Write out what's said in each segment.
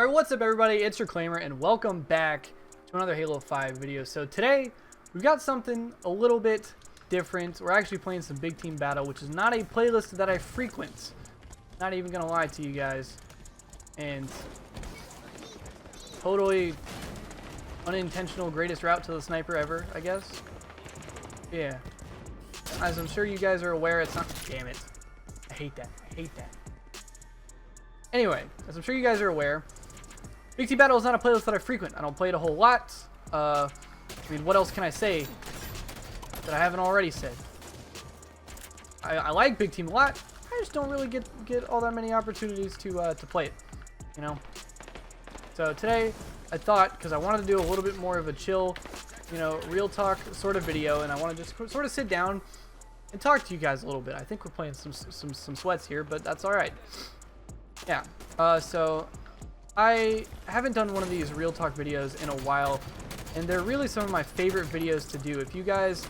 Alright, what's up everybody, it's Reclaimer and welcome back to another Halo 5 video. So today, we've got something a little bit different. We're actually playing some Big Team Battle, which is not a playlist that I frequent. Not even gonna lie to you guys. And totally unintentional greatest route to the sniper ever, I guess. Yeah. As I'm sure you guys are aware, it's not... Damn it. I hate that. I hate that. Anyway, as I'm sure you guys are aware, Big Team Battle is not a playlist that I frequent. I don't play it a whole lot. I mean, what else can I say that I haven't already said? I like Big Team a lot. I just don't really get all that many opportunities to play it, you know? So today, I thought, because I wanted to do a little bit more of a chill, you know, real talk sort of video, and I want to just sort of sit down and talk to you guys a little bit. I think we're playing some sweats here, but that's all right. Yeah, so I haven't done one of these real talk videos in a while, and they're really some of my favorite videos to do. If you guys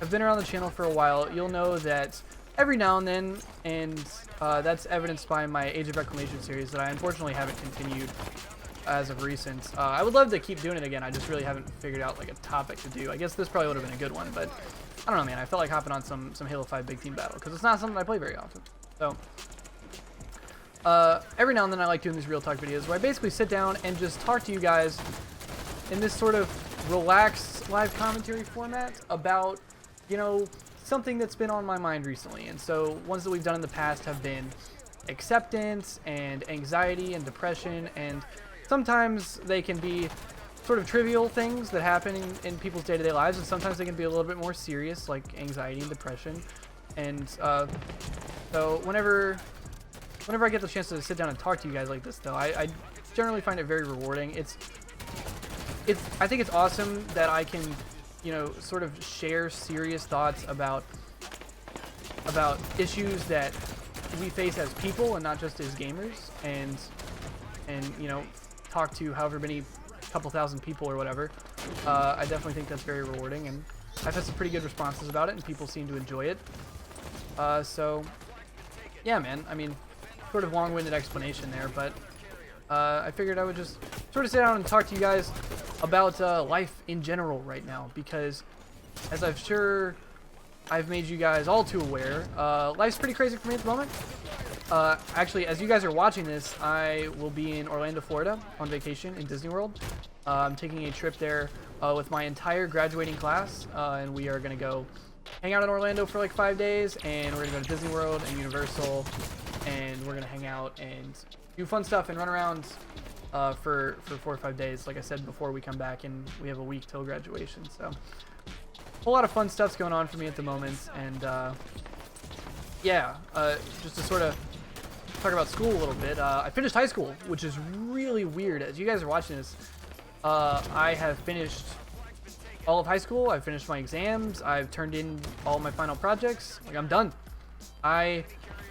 have been around the channel for a while, you'll know that every now and then, and that's evidenced by my Age of Reclamation series that I unfortunately haven't continued as of recent. I would love to keep doing it again. I just really haven't figured out like a topic to do. I guess this probably would have been a good one, but I don't know, man. I felt like hopping on some Halo 5 Big Team Battle because it's not something I play very often. So every now and then I like doing these real talk videos where I basically sit down and just talk to you guys in this sort of relaxed live commentary format about, you know, something that's been on my mind recently. And so ones that we've done in the past have been acceptance and anxiety and depression, and sometimes they can be sort of trivial things that happen in people's day-to-day lives, and sometimes they can be a little bit more serious, like anxiety and depression. And so whenever I get the chance to sit down and talk to you guys like this, though, I generally find it very rewarding. I think it's awesome that I can, you know, sort of share serious thoughts about issues that we face as people and not just as gamers, and you know, talk to however many couple thousand people or whatever. I definitely think that's very rewarding, and I've had some pretty good responses about it, and people seem to enjoy it. So yeah, man. I mean, sort of long-winded explanation there, but I figured I would just sort of sit down and talk to you guys about life in general right now, because as I've made you guys all too aware, life's pretty crazy for me at the moment. Actually, as you guys are watching this, I will be in Orlando, Florida on vacation in Disney World. I'm taking a trip there with my entire graduating class, and we are going to go hang out in Orlando for like 5 days, and we're going to go to Disney World and Universal, and we're going to hang out and do fun stuff and run around for 4 or 5 days, like I said, before we come back, and we have a week till graduation. So a whole lot of fun stuff's going on for me at the moment, and yeah, just to sort of talk about school a little bit, I finished high school, which is really weird. As you guys are watching this, I have finished all of high school. I've finished my exams. I've turned in all my final projects. Like, I'm done. I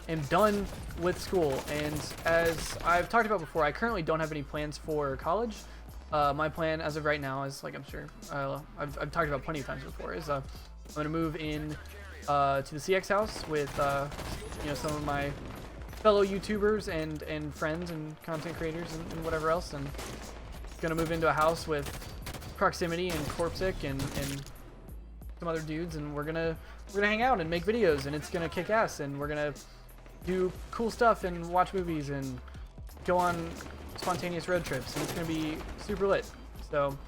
am done with school, and as I've talked about before, I currently don't have any plans for college. My plan as of right now is, like I'm sure I've talked about plenty of times before, is I'm going to move in to the CX house with you know, some of my fellow YouTubers and friends and content creators and whatever else, and going to move into a house with Proximity and Corpsic and some other dudes, and we're gonna hang out and make videos, and it's gonna kick ass, and we're gonna do cool stuff and watch movies and go on spontaneous road trips, and it's gonna be super lit. So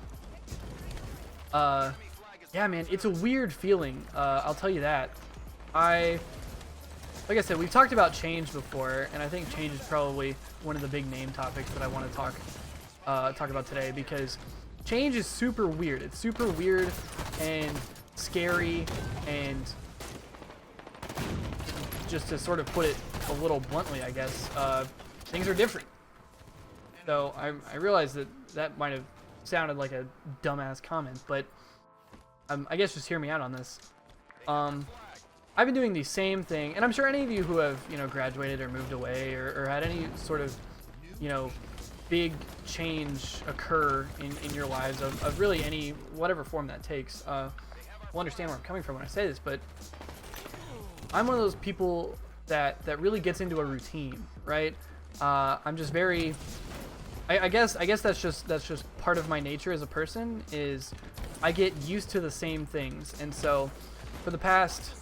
yeah, man, it's a weird feeling, I'll tell you that. Like I said, we've talked about change before, and I think change is probably one of the big name topics that I want to talk about today, because change is super weird. It's super weird and scary, and just to sort of put it a little bluntly, I guess, things are different. So I realize that might have sounded like a dumbass comment, but I guess just hear me out on this. I've been doing the same thing, and I'm sure any of you who have, you know, graduated or moved away or had any sort of, you know, big change occur in your lives of really any, whatever form that takes, will understand where I'm coming from when I say this, but I'm one of those people that really gets into a routine, right? I'm just very I guess that's just part of my nature as a person, is I get used to the same things. And so for the past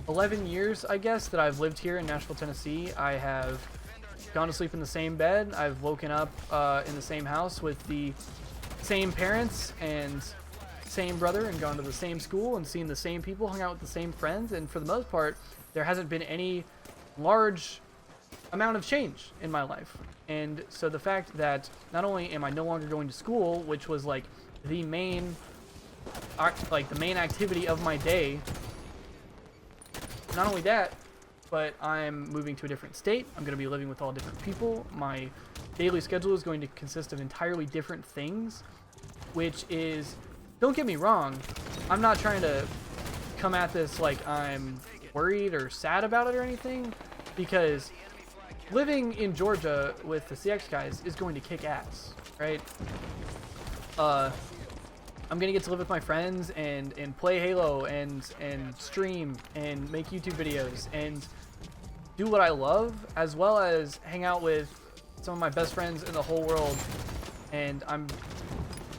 11 years, I guess, that I've lived here in Nashville, Tennessee, I have gone to sleep in the same bed. I've woken up in the same house with the same parents and same brother, and gone to the same school and seen the same people, hung out with the same friends, and for the most part, there hasn't been any large amount of change in my life. And so the fact that not only am I no longer going to school, which was like the main activity of my day, not only that, but I'm moving to a different state. I'm going to be living with all different people. My daily schedule is going to consist of entirely different things, which is, don't get me wrong, I'm not trying to come at this like I'm worried or sad about it or anything, because living in Georgia with the CX guys is going to kick ass, right? I'm gonna get to live with my friends and play Halo and stream and make YouTube videos and do what I love, as well as hang out with some of my best friends in the whole world, and I'm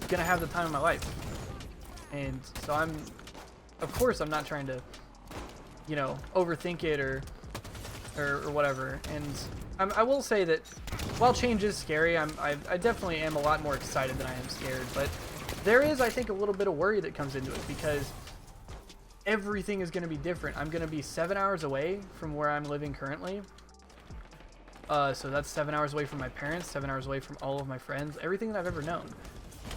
gonna have the time of my life. And so of course I'm not trying to, you know, overthink it or whatever. And I will say that while change is scary, I definitely am a lot more excited than I am scared, but there is, I think, a little bit of worry that comes into it, because everything is going to be different. I'm going to be 7 hours away from where I'm living currently. So that's 7 hours away from my parents, 7 hours away from all of my friends, everything that I've ever known.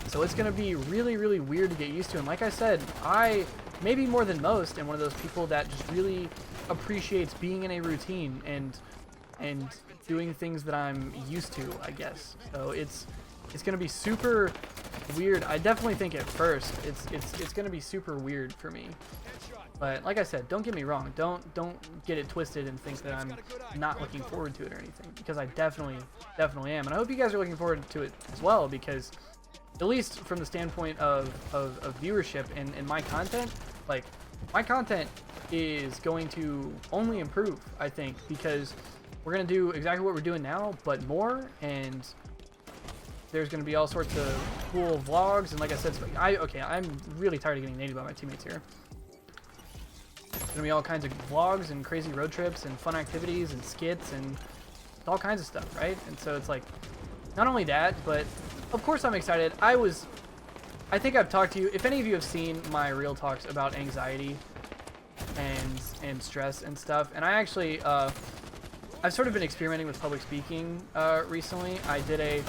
So it's going to be really, really weird to get used to. And like I said, I, maybe more than most, am one of those people that just really appreciates being in a routine and doing things that I'm used to, I guess. So it's going to be super weird. I definitely think at first it's going to be super weird for me. But like I said, don't get me wrong. Don't get it twisted and think that I'm not looking forward to it or anything, because I definitely am. And I hope you guys are looking forward to it as well, because at least from the standpoint of viewership and my content, like, my content is going to only improve, I think, because we're going to do exactly what we're doing now, but more, and there's going to be all sorts of cool vlogs. And like I said, I'm really tired of getting named by my teammates here. There's going to be all kinds of vlogs and crazy road trips and fun activities and skits and all kinds of stuff, right? And so it's like, not only that, but of course I'm excited. I think I've talked to you, if any of you have seen my real talks about anxiety and stress and stuff, and I actually, I've sort of been experimenting with public speaking recently. I did a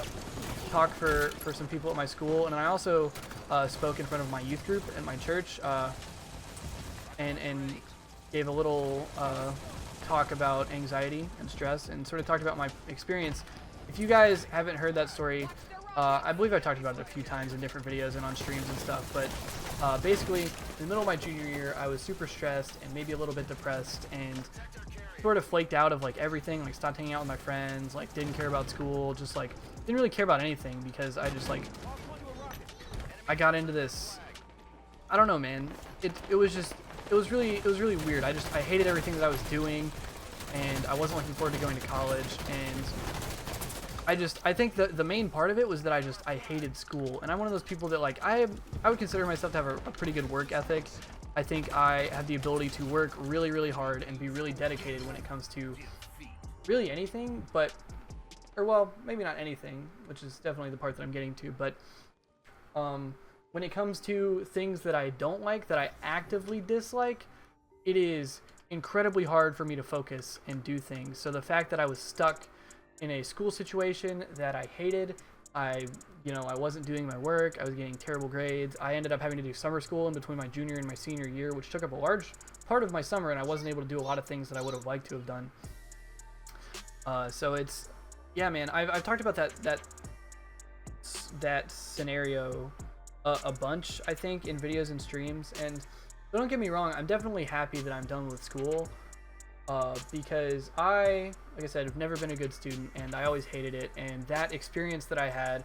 talk for some people at my school, and I also spoke in front of my youth group at my church, and gave a little talk about anxiety and stress, and sort of talked about my experience. If you guys haven't heard that story, I believe I talked about it a few times in different videos and on streams and stuff, but basically in the middle of my junior year, I was super stressed and maybe a little bit depressed, and sort of flaked out of like everything, like stopped hanging out with my friends, like didn't care about school, just like didn't really care about anything, because I just like, I got into this, I don't know, man, it was really weird. I hated everything that I was doing, and I wasn't looking forward to going to college, and I think the main part of it was that I hated school. And I'm one of those people that, like, I would consider myself to have a pretty good work ethic. I think I have the ability to work really, really hard and be really dedicated when it comes to really anything, or well, maybe not anything, which is definitely the part that I'm getting to, but when it comes to things that I don't like, that I actively dislike, it is incredibly hard for me to focus and do things. So the fact that I was stuck in a school situation that I hated, I wasn't doing my work, I was getting terrible grades, I ended up having to do summer school in between my junior and my senior year, which took up a large part of my summer, and I wasn't able to do a lot of things that I would have liked to have done. So it's, yeah, man, I've talked about that scenario a bunch, I think, in videos and streams, and don't get me wrong, I'm definitely happy that I'm done with school, because like I said, I've never been a good student, and I always hated it, and that experience that I had,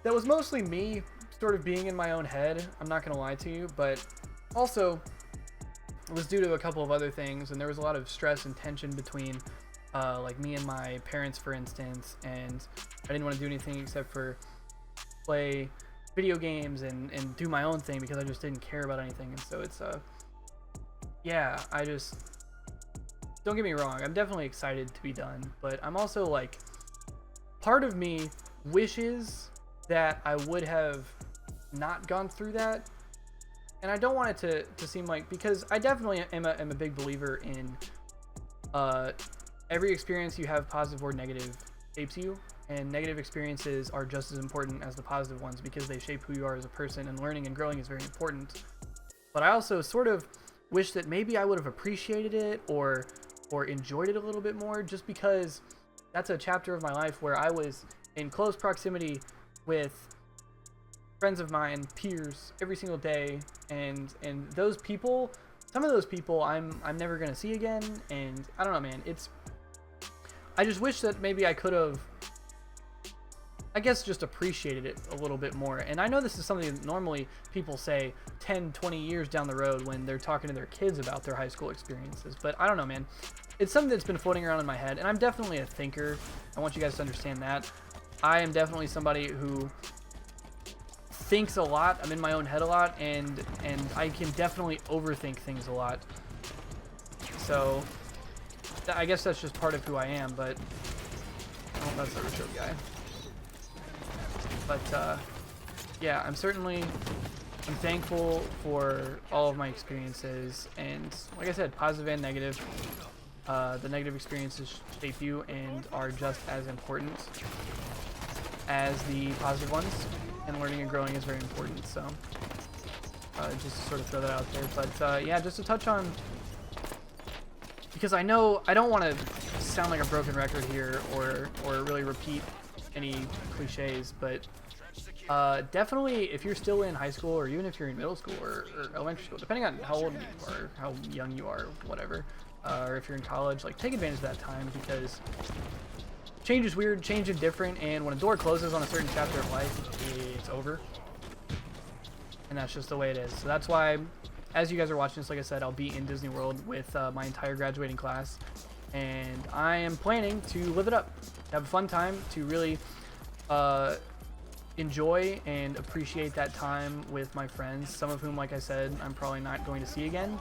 that was mostly me sort of being in my own head, I'm not gonna lie to you, but also it was due to a couple of other things, and there was a lot of stress and tension between like me and my parents, for instance, and I didn't want to do anything except for play video games and do my own thing because I just didn't care about anything. And so it's yeah, I just, don't get me wrong, I'm definitely excited to be done, but I'm also like, part of me wishes that I would have not gone through that. And I don't want it to seem like, because I definitely am a big believer in every experience you have, positive or negative, shapes you, and negative experiences are just as important as the positive ones because they shape who you are as a person, and learning and growing is very important. But I also sort of wish that maybe I would have appreciated it or enjoyed it a little bit more, just because that's a chapter of my life where I was in close proximity with friends of mine, peers, every single day, and those people, some of those people I'm never gonna see again. And I don't know, man, I just wish that maybe I could have, I guess, just appreciated it a little bit more. And I know this is something that normally people say 10, 20 years down the road when they're talking to their kids about their high school experiences, but I don't know, man. It's something that's been floating around in my head, and I'm definitely a thinker. I want you guys to understand that. I am definitely somebody who thinks a lot. I'm in my own head a lot, and I can definitely overthink things a lot. So I guess that's just part of who I am, but oh, that's the Richard guy. But yeah, I'm thankful for all of my experiences, and like I said, positive and negative. The negative experiences shape you and are just as important as the positive ones, and learning and growing is very important. So just to sort of throw that out there. But yeah, just to touch on, because I know I don't want to sound like a broken record here or really repeat any cliches, but definitely if you're still in high school, or even if you're in middle school or elementary school, depending on how old you are, how young you are, whatever, or if you're in college, like, take advantage of that time, because change is weird, change is different, and when a door closes on a certain chapter of life, it's over. And that's just the way it is. So that's why, as you guys are watching this, like I said, I'll be in Disney World with my entire graduating class, and I am planning to live it up, have a fun time, to really enjoy and appreciate that time with my friends, some of whom, like I said, I'm probably not going to see again,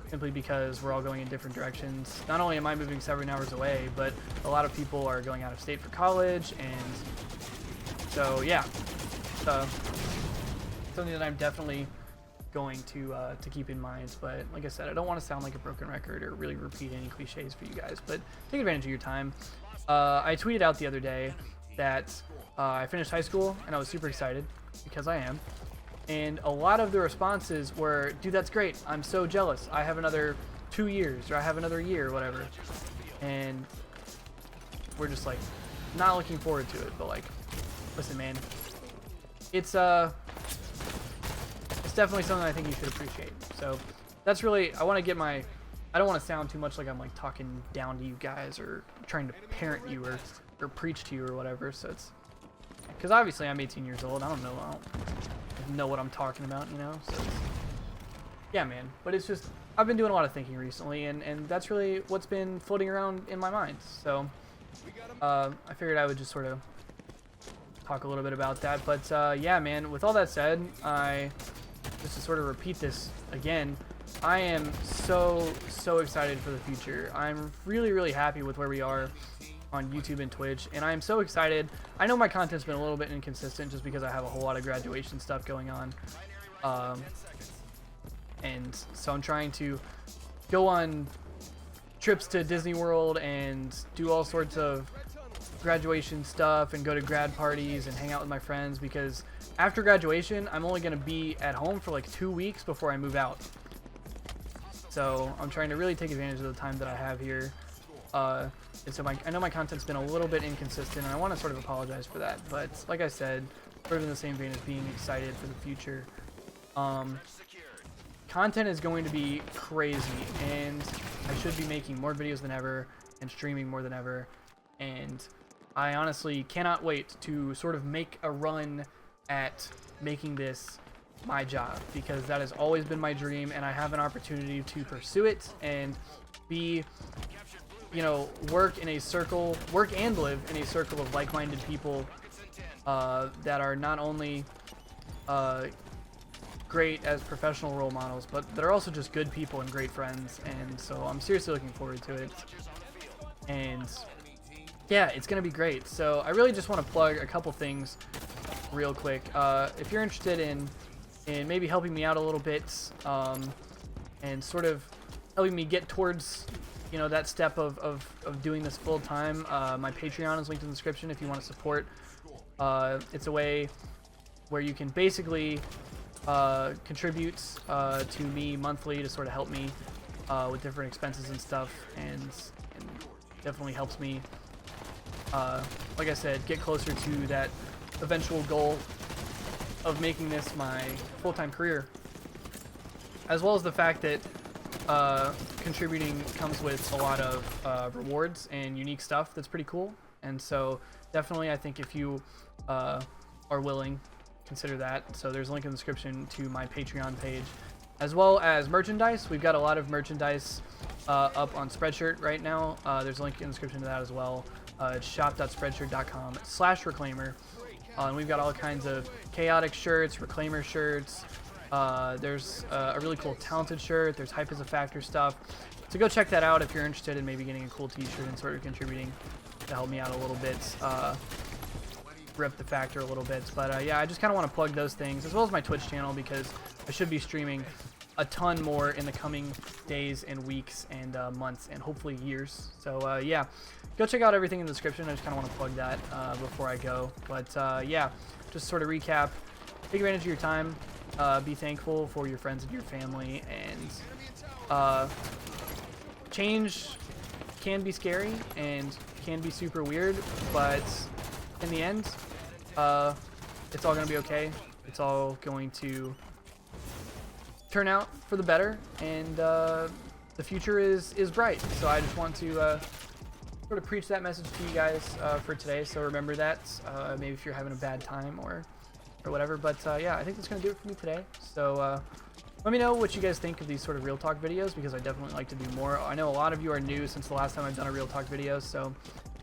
simply because we're all going in different directions. Not only am I moving 7 hours away, but a lot of people are going out of state for college, and so yeah, something that I'm definitely going to keep in mind. But like I said, I don't want to sound like a broken record or really repeat any cliches for you guys, but take advantage of your time. I tweeted out the other day that I finished high school, and I was super excited, because I am. And a lot of the responses were, dude, that's great. I'm so jealous. I have another 2 years, or I have another year, or whatever. And we're just like, not looking forward to it, but like, listen, man, it's definitely something I think you should appreciate. So that's really, I want to get my, I don't want to sound too much like I'm like talking down to you guys or trying to parent you or preach to you or whatever. So it's, because obviously I'm 18 years old. I don't know what I'm talking about, you know? So it's, yeah, man. But it's just, I've been doing a lot of thinking recently, and that's really what's been floating around in my mind. So I figured I would just sort of talk a little bit about that. But yeah, man, with all that said, just to sort of repeat this again, I am so excited for the future. I'm really happy with where we are on YouTube and Twitch, and I'm so excited. I know my content's been a little bit inconsistent just because I have a whole lot of graduation stuff going on, and so I'm trying to go on trips to Disney World and do all sorts of graduation stuff and go to grad parties and hang out with my friends, because after graduation I'm only going to be at home for like 2 weeks before I move out. So I'm trying to really take advantage of the time that I have here. And so I know my content's been a little bit inconsistent, and I want to sort of apologize for that. But like I said, sort of in the same vein as being excited for the future, content is going to be crazy, and I should be making more videos than ever and streaming more than ever. And I honestly cannot wait to sort of make a run at making this my job, because that has always been my dream, and I have an opportunity to pursue it and be you know, work and live in a circle of like-minded people that are not only great as professional role models, but they're also just good people and great friends. And so I'm seriously looking forward to it. And yeah, it's gonna be great. So I really just want to plug a couple things real quick. If you're interested in maybe helping me out a little bit, and sort of helping me get towards, you know, that step of doing this full time, my Patreon is linked in the description if you want to support. It's a way where you can basically contribute to me monthly to sort of help me with different expenses and stuff, and definitely helps me, like I said, get closer to that eventual goal of making this my full-time career, as well as the fact that contributing comes with a lot of rewards and unique stuff that's pretty cool. And so definitely, I think if you are willing, consider that. So there's a link in the description to my Patreon page, as well as merchandise. We've got a lot of merchandise up on Spreadshirt right now. There's a link in the description to that as well. It's shop.spreadshirt.com/reclaimer. And we've got all kinds of chaotic shirts, reclaimer shirts. There's a really cool talented shirt. There's Hype is a Factor stuff. So go check that out if you're interested in maybe getting a cool t-shirt and sort of contributing to help me out a little bit. Rip the Factor a little bit. But yeah, I just kind of want to plug those things, as well as my Twitch channel, because I should be streaming a ton more in the coming days and weeks and months and hopefully years. So yeah, go check out everything in the description. I just kind of want to plug that before I go. But yeah, just sort of recap, take advantage of your time, be thankful for your friends and your family, and change can be scary and can be super weird, but in the end, it's all going to be okay. It's all going to turn out for the better, and the future is bright. So I just want to sort of preach that message to you guys for today. So remember that, maybe if you're having a bad time or whatever. But yeah, I think that's going to do it for me today. So let me know what you guys think of these sort of Real Talk videos, because I definitely like to do more. I know a lot of you are new since the last time I've done a Real Talk video, so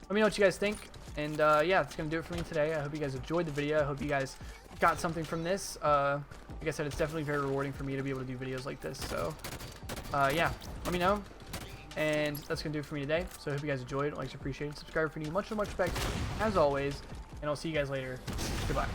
let me know what you guys think. And yeah, that's going to do it for me today. I hope you guys enjoyed the video. I hope you guys got something from this. Like I said, it's definitely very rewarding for me to be able to do videos like this. So yeah, let me know. And that's going to do it for me today. So I hope you guys enjoyed. Likes, appreciated. Subscribe for new. Much respect, as always. And I'll see you guys later. Goodbye.